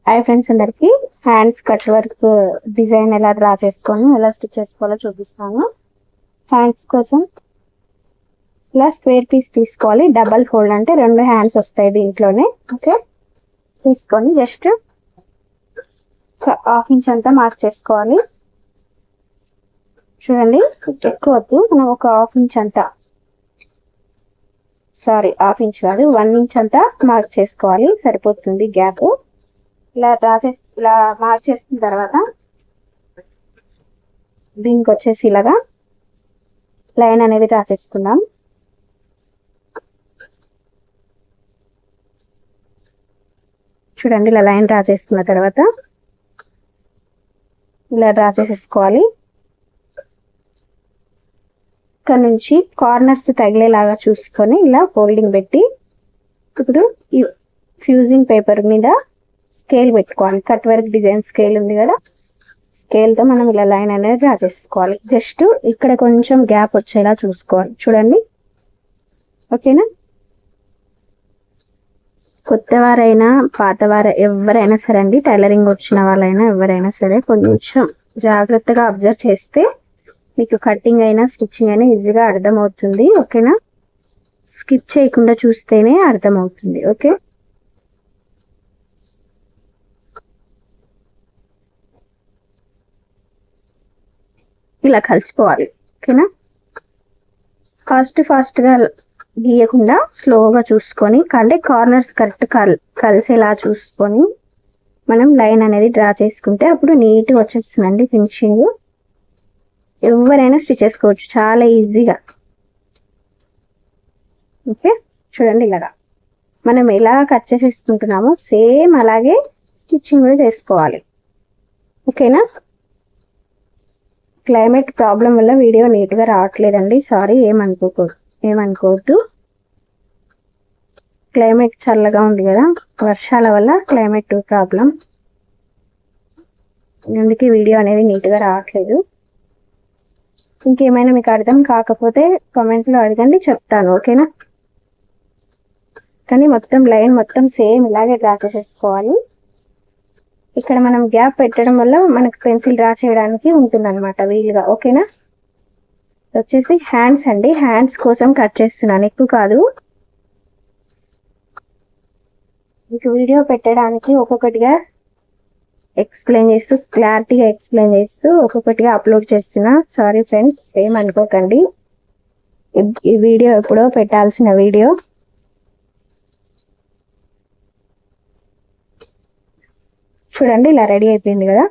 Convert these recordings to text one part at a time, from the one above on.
Hi friends, అందరికి hands cut work design ఎలా draw చేసుకొని ఎలా స్టిచ్ చేసుకోవాలో చూపిస్తాను. హ్యాండ్స్ కోసం ఇలా స్క్వేర్ పీస్ తీసుకోవాలి. డబల్ ఫోల్డ్ అంటే 2 హ్యాండ్స్ వస్తాయి దీంట్లోనే. ఓకే, తీసుకొని జస్ట్ 1/2 ఇంచ్ అంతా మార్క్ చేసుకోవాలి. చూడండి, ఎక్కువ వద్దు, మనం ఒక 1/2 ఇంచ్ అంతా, సారీ 1/2 ఇంచ్ కాదు 1 ఇంచ్ అంతా మార్క్ చేసుకోవాలి, సరిపోతుంది గ్యాప్. ఇలా ఇలా మార్క్ చేసిన తర్వాత దీనికి వచ్చేసి ఇలాగా లైన్ అనేది డ్రా చేసుకుందాం. చూడండి, ఇలా లైన్ డ్రా చేసుకున్న తర్వాత ఇలా డ్రా చేసేసుకోవాలి. ఇక్కడ నుంచి కార్నర్స్ తగిలేలాగా చూసుకొని ఇలా ఫోల్డింగ్ పెట్టి ఇప్పుడు ఈ ఫ్యూజింగ్ పేపర్ మీద స్కేల్ పెట్టుకోవాలి. కట్ వర్క్ డిజైన్ స్కేల్ ఉంది కదా, స్కేల్తో మనం ఇలా లైన్ అనేది డ్రా చేసుకోవాలి. జస్ట్ ఇక్కడ కొంచెం గ్యాప్ వచ్చేలా చూసుకోవాలి. చూడండి, ఓకేనా? కొత్తవారైనా పాతవారు ఎవరైనా సరే అండి, టైలరింగ్ వచ్చిన వాళ్ళైనా ఎవరైనా సరే కొంచెం జాగ్రత్తగా అబ్జర్వ్ చేస్తే మీకు కటింగ్ అయినా స్టిచ్చింగ్ అయినా ఈజీగా అర్థమవుతుంది. ఓకేనా? స్కిప్ చేయకుండా చూస్తేనే అర్థమవుతుంది. ఓకే, ఇలా కలిసిపోవాలి. ఓకేనా? ఫాస్ట్గా గీయకుండా స్లోగా చూసుకొని, అంటే కార్నర్స్ కరెక్ట్ కలిసేలా చూసుకొని మనం లైన్ అనేది డ్రా చేసుకుంటే అప్పుడు నీట్గా వచ్చేస్తుందండి ఫినిషింగ్. ఎవరైనా స్టిచ్ చేసుకోవచ్చు చాలా ఈజీగా. ఓకే, చూడండి, ఇలాగా మనం ఎలా కట్ చేసేసుకుంటున్నామో సేమ్ అలాగే స్టిచ్చింగ్ కూడా చేసుకోవాలి. ఓకేనా? క్లైమేట్ ప్రాబ్లం వల్ల వీడియో నీట్గా రావట్లేదండి, సారీ, ఏమనుకోవద్దు. క్లైమేట్ చల్లగా ఉంది కదా, వర్షాల వల్ల క్లైమేట్ ప్రాబ్లం, అందుకే వీడియో అనేది నీట్గా రావట్లేదు. ఇంకేమైనా మీకు అర్థం కాకపోతే కామెంట్లో అడగండి, చెప్తాను. ఓకేనా? కానీ మొత్తం లైన్ మొత్తం సేమ్ ఇలాగే డ్రా చేసేసుకోవాలి. ఇక్కడ మనం గ్యాప్ పెట్టడం వల్ల మనకు పెన్సిల్ డ్రా చేయడానికి ఉంటుంది అనమాట వీలుగా. ఓకేనా? వచ్చేసి హ్యాండ్స్ అండి, హ్యాండ్స్ కోసం కట్ చేస్తున్నాను, ఎక్కువ కాదు. మీకు వీడియో పెట్టడానికి ఒక్కొక్కటిగా ఎక్స్ప్లెయిన్ చేస్తూ, క్లారిటీగా ఎక్స్ప్లెయిన్ చేస్తూ ఒక్కొక్కటిగా అప్లోడ్ చేస్తున్నా. సారీ ఫ్రెండ్స్, ఏమనుకోకండి. ఈ వీడియో ఎప్పుడో పెట్టాల్సిన వీడియో. చూడండి, ఇలా రెడీ అయిపోయింది కదా.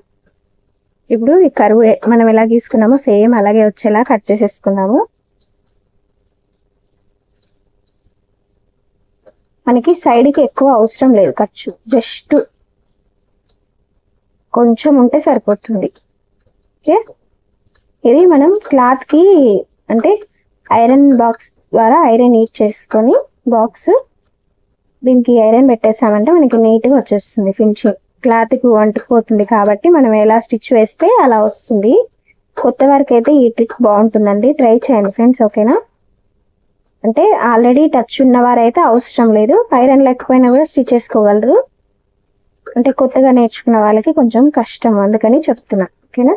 ఇప్పుడు ఈ కరువు మనం ఎలా గీసుకున్నామో సేమ్ అలాగే వచ్చేలా కట్ చేసేసుకున్నాము. మనకి సైడ్కి ఎక్కువ అవసరం లేదు ఖర్చు, జస్ట్ కొంచెం ఉంటే సరిపోతుంది. ఓకే, ఇది మనం క్లాత్కి అంటే ఐరన్ బాక్స్ ద్వారా ఐరన్ హీట్ చేసుకొని బాక్స్ దీనికి ఐరన్ పెట్టేసామంటే మనకి నీట్గా వచ్చేస్తుంది ఫినిషింగ్. క్లాత్కి అంటుకుపోతుంది కాబట్టి మనం ఎలా స్టిచ్ వేస్తే అలా వస్తుంది. కొత్త వారికి అయితే ఈ ట్రిక్ బాగుంటుందండి, ట్రై చేయండి ఫ్రెండ్స్. ఓకేనా? అంటే ఆల్రెడీ టచ్ ఉన్నవారైతే అవసరం లేదు, ఐరన్ లేకపోయినా కూడా స్టిచ్ చేసుకోగలరు. అంటే కొత్తగా నేర్చుకున్న వాళ్ళకి కొంచెం కష్టం, అందుకని చెప్తున్నా. ఓకేనా?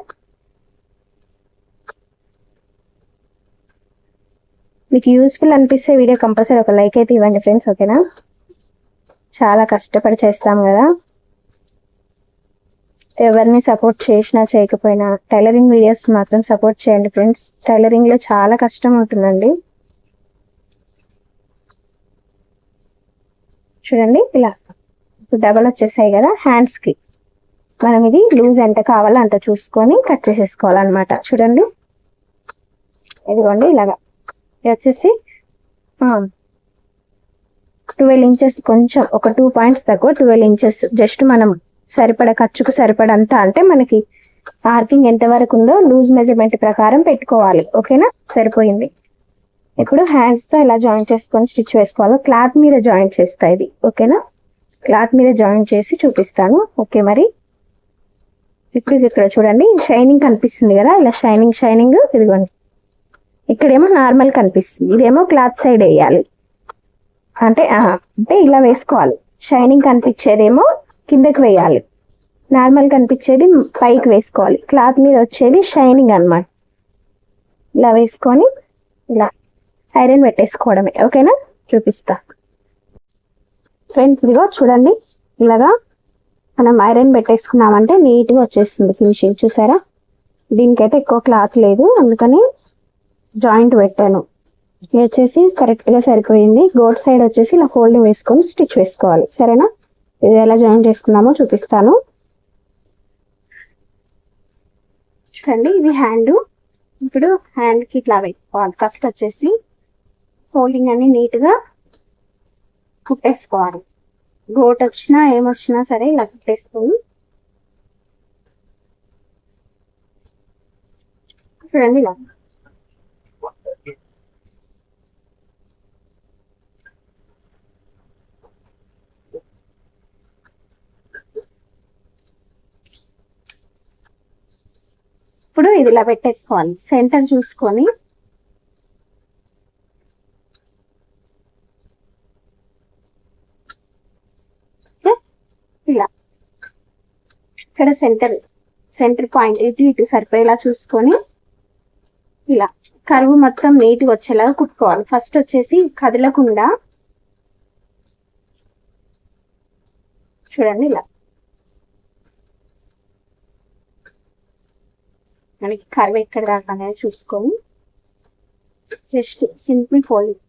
మీకు యూస్ఫుల్ అనిపిస్తే వీడియో కంపల్సరీ ఒక లైక్ అయితే ఇవ్వండి ఫ్రెండ్స్. ఓకేనా? చాలా కష్టపడి చేస్తాం కదా, ఎవరిని సపోర్ట్ చేసినా చేయకపోయినా టైలరింగ్ వీడియోస్ మాత్రం సపోర్ట్ చేయండి ఫ్రెండ్స్. టైలరింగ్లో చాలా కష్టం ఉంటుందండి. చూడండి, ఇలా డబల్ వచ్చేసాయి కదా హ్యాండ్స్కి. మనం ఇది లూజ్ ఎంత కావాలో అంత చూసుకొని కట్ చేసేసుకోవాలన్నమాట. చూడండి, ఇదిగోండి ఇలాగా. ఇది వచ్చేసి 12 ఇంచెస్, కొంచెం ఒక 2 పాయింట్స్ తక్కువ, 12 ఇంచెస్ జస్ట్ మనం సరిపడ ఖర్చుకు సరిపడంతా, అంటే మనకి మార్కింగ్ ఎంతవరకు ఉందో లూజ్ మెజర్మెంట్ ప్రకారం పెట్టుకోవాలి. ఓకేనా? సరిపోయింది. ఇప్పుడు హ్యాండ్స్తో ఇలా జాయింట్ చేసుకొని స్టిచ్ వేసుకోవాలి. క్లాత్ మీద జాయింట్ చేస్తా ఇది. ఓకేనా? క్లాత్ మీద జాయింట్ చేసి చూపిస్తాను. ఓకే, మరి ఇప్పుడు ఇది ఇక్కడ చూడండి, షైనింగ్ కనిపిస్తుంది కదా, ఇలా షైనింగ్ ఇదిగోండి. ఇక్కడేమో నార్మల్ కనిపిస్తుంది, ఇదేమో క్లాత్ సైడ్ వేయాలి. అంటే ఇలా వేసుకోవాలి. షైనింగ్ కనిపించేదేమో కిందకి వేయాలి. నార్మల్ కనిపించేది పైకి వేసుకోవాలి, క్లాత్ మీద వచ్చేది షైనింగ్ అన్నమాట. ఇలా వేసుకొని ఇలా ఐరన్ పెట్టేసుకోవడమే. ఓకేనా, చూపిస్తా ఫ్రెండ్స్. ఇదిగో చూడండి, ఇలాగా మనం ఐరన్ పెట్టేసుకున్నామంటే నీట్గా వచ్చేస్తుంది ఫినిషింగ్. చూసారా, దీనికైతే ఎక్కువ క్లాత్ లేదు, అందుకని జాయింట్ పెట్టాను. ఇది వచ్చేసి కరెక్ట్గా సరిపోయింది. గోట్ సైడ్ వచ్చేసి ఇలా ఫోల్డింగ్ వేసుకొని స్టిచ్ వేసుకోవాలి. సరేనా, ఇది ఎలా జాయింట్ చేసుకున్నామో చూపిస్తాను. చూడండి, ఇది హ్యాండ్. ఇప్పుడు హ్యాండ్కి ఇట్లా పెట్టుకోవాలి. ఫస్ట్ వచ్చేసి ఫోల్డింగ్ అన్ని నీట్గా కుట్టేసుకోవాలి. గోట్ వచ్చినా ఏమొచ్చినా సరే ఇలా కుట్టేసుకొని చూడండి ఇలా. ఇప్పుడు ఇది ఇలా పెట్టేసుకోవాలి, సెంటర్ చూసుకొని. ఇలా ఇక్కడ సెంటర్ పాయింట్ ఇటు ఇటు సరిపోయేలా చూసుకొని ఇలా కరువు మొత్తం నీట్గా వచ్చేలాగా కుట్టుకోవాలి. ఫస్ట్ వచ్చేసి కదలకుండా చూడండి ఇలా మనకి కరువు ఎక్కడ దాకా అనేది చూసుకొని జస్ట్ సింపుల్ ఫోల్డింగ్.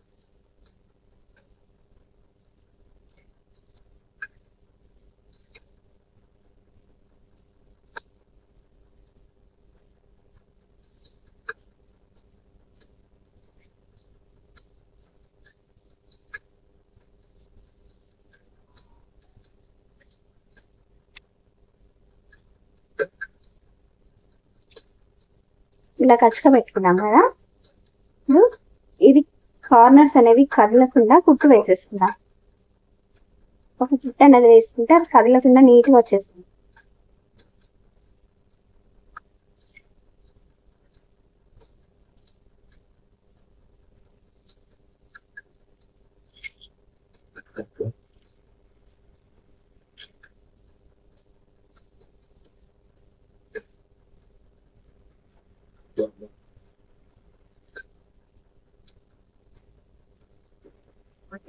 ఇలా ఖచ్చితంగా పెట్టుకున్నాం కదా. ఇప్పుడు ఇది కార్నర్స్ అనేవి కదలకుండా కుట్టు వేసేసుకుందాం. ఒక కుట్టు అనేది వేసుకుంటే అది కదలకుండా నీట్గా వచ్చేస్తుంది.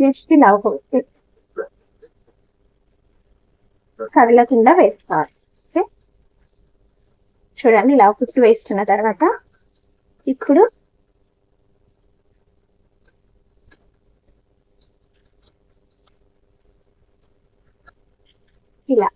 జస్ట్ ఇలా కదలకుండా వేసుకోవాలి. ఓకే, చూడండి ఇలా కుట్టు వేసుకున్న తర్వాత ఇప్పుడు ఇలా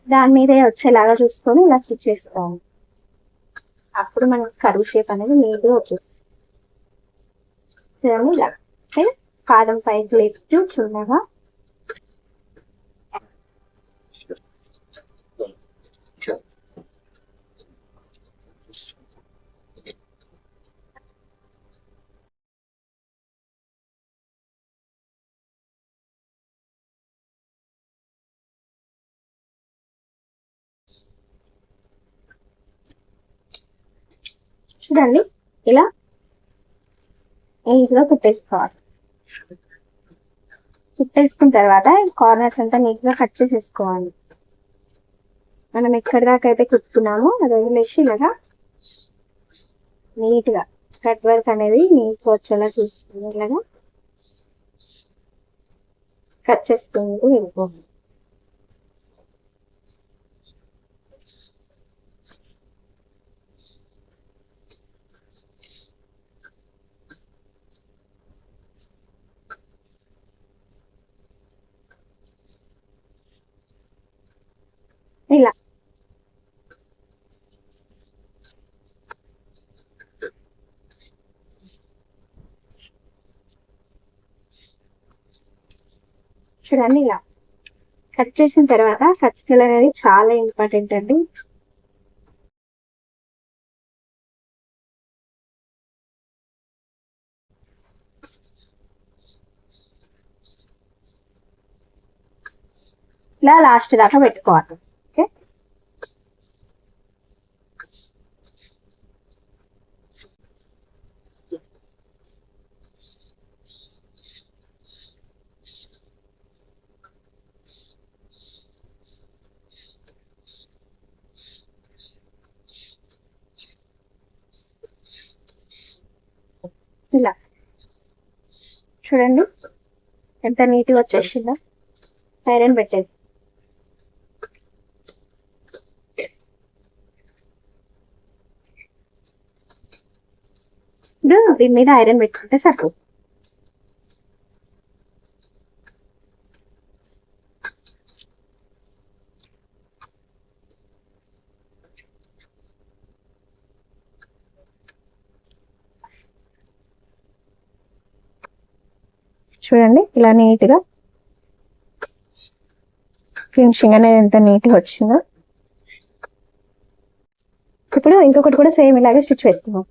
దాని మీదే వచ్చేలాగా చూసుకొని ఇలా స్టిచ్ చేసుకోవాలి. అప్పుడు మనకి కరువు షేప్ అనేది నీట్గా వచ్చేస్తుంది. చూడండి ఇలా పాదం పైకి లేపుతూ చిన్నగా చూడండి ఇలా నీట్గా కుట్టేసుకోవాలి. కుట్టేసుకున్న తర్వాత కార్నర్స్ అంతా నీట్గా కట్ చేసేసుకోవాలి. మనం ఎక్కడి దాకా అయితే కుట్టుకున్నామో అది వదిలేసి ఇలాగా నీట్గా కట్ వర్క్ అనేది నీట్గా వచ్చేలా చూసుకుని ఇలాగా కట్ చేసుకుంటూ వెళ్ళిపోవాలి. ఇలా చూడండి ఇలా కట్ చేసిన తర్వాత కట్ కలర్ అనేది చాలా ఇంపార్టెంట్ అండి. ఇలా లాస్ట్ దాకా పెట్టుకోవాలి. ఓకే, ఇలా చూడండి ఎంత నీట్గా వచ్చేసిందో ఐరన్ పెట్టేది. ఇప్పుడు దీని మీద ఐరన్ పెట్టుకుంటే సరిపోతుంది. చూడండి ఇలా నీట్గా ఫినిషింగ్ అనేది ఎంత నీట్గా వచ్చిందో. ఇప్పుడు ఇంకొకటి కూడా సేమ్ ఇలాగే స్టిచ్ వేస్తున్నాం.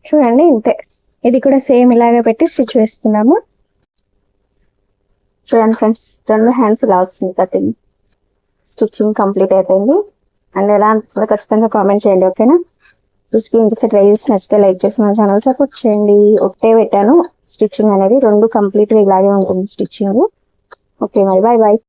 చూడండి ఇంతే, ఇది కూడా సేమ్ ఇలాగే పెట్టి స్టిచ్ వేస్తున్నాము. చూడండి ఫ్రెండ్స్, 2 హ్యాండ్స్ ఇలా వస్తుంది కటింగ్. స్టిచ్చింగ్ కంప్లీట్ అయిపోయింది. అండ్ ఎలా అనిపిస్తుందో ఖచ్చితంగా కామెంట్ చేయండి, ఓకేనా? రెసిపీ ఇంకొకసారి ట్రై చేసి నచ్చితే లైక్ చేసి మన ఛానల్ సపోర్ట్ చేయండి. ఒకటే పెట్టాను స్టిచ్చింగ్ అనేది, 2 కంప్లీట్గా ఇలాగే ఉంటుంది స్టిచ్చింగ్. ఓకే మరి బాయ్ బాయ్.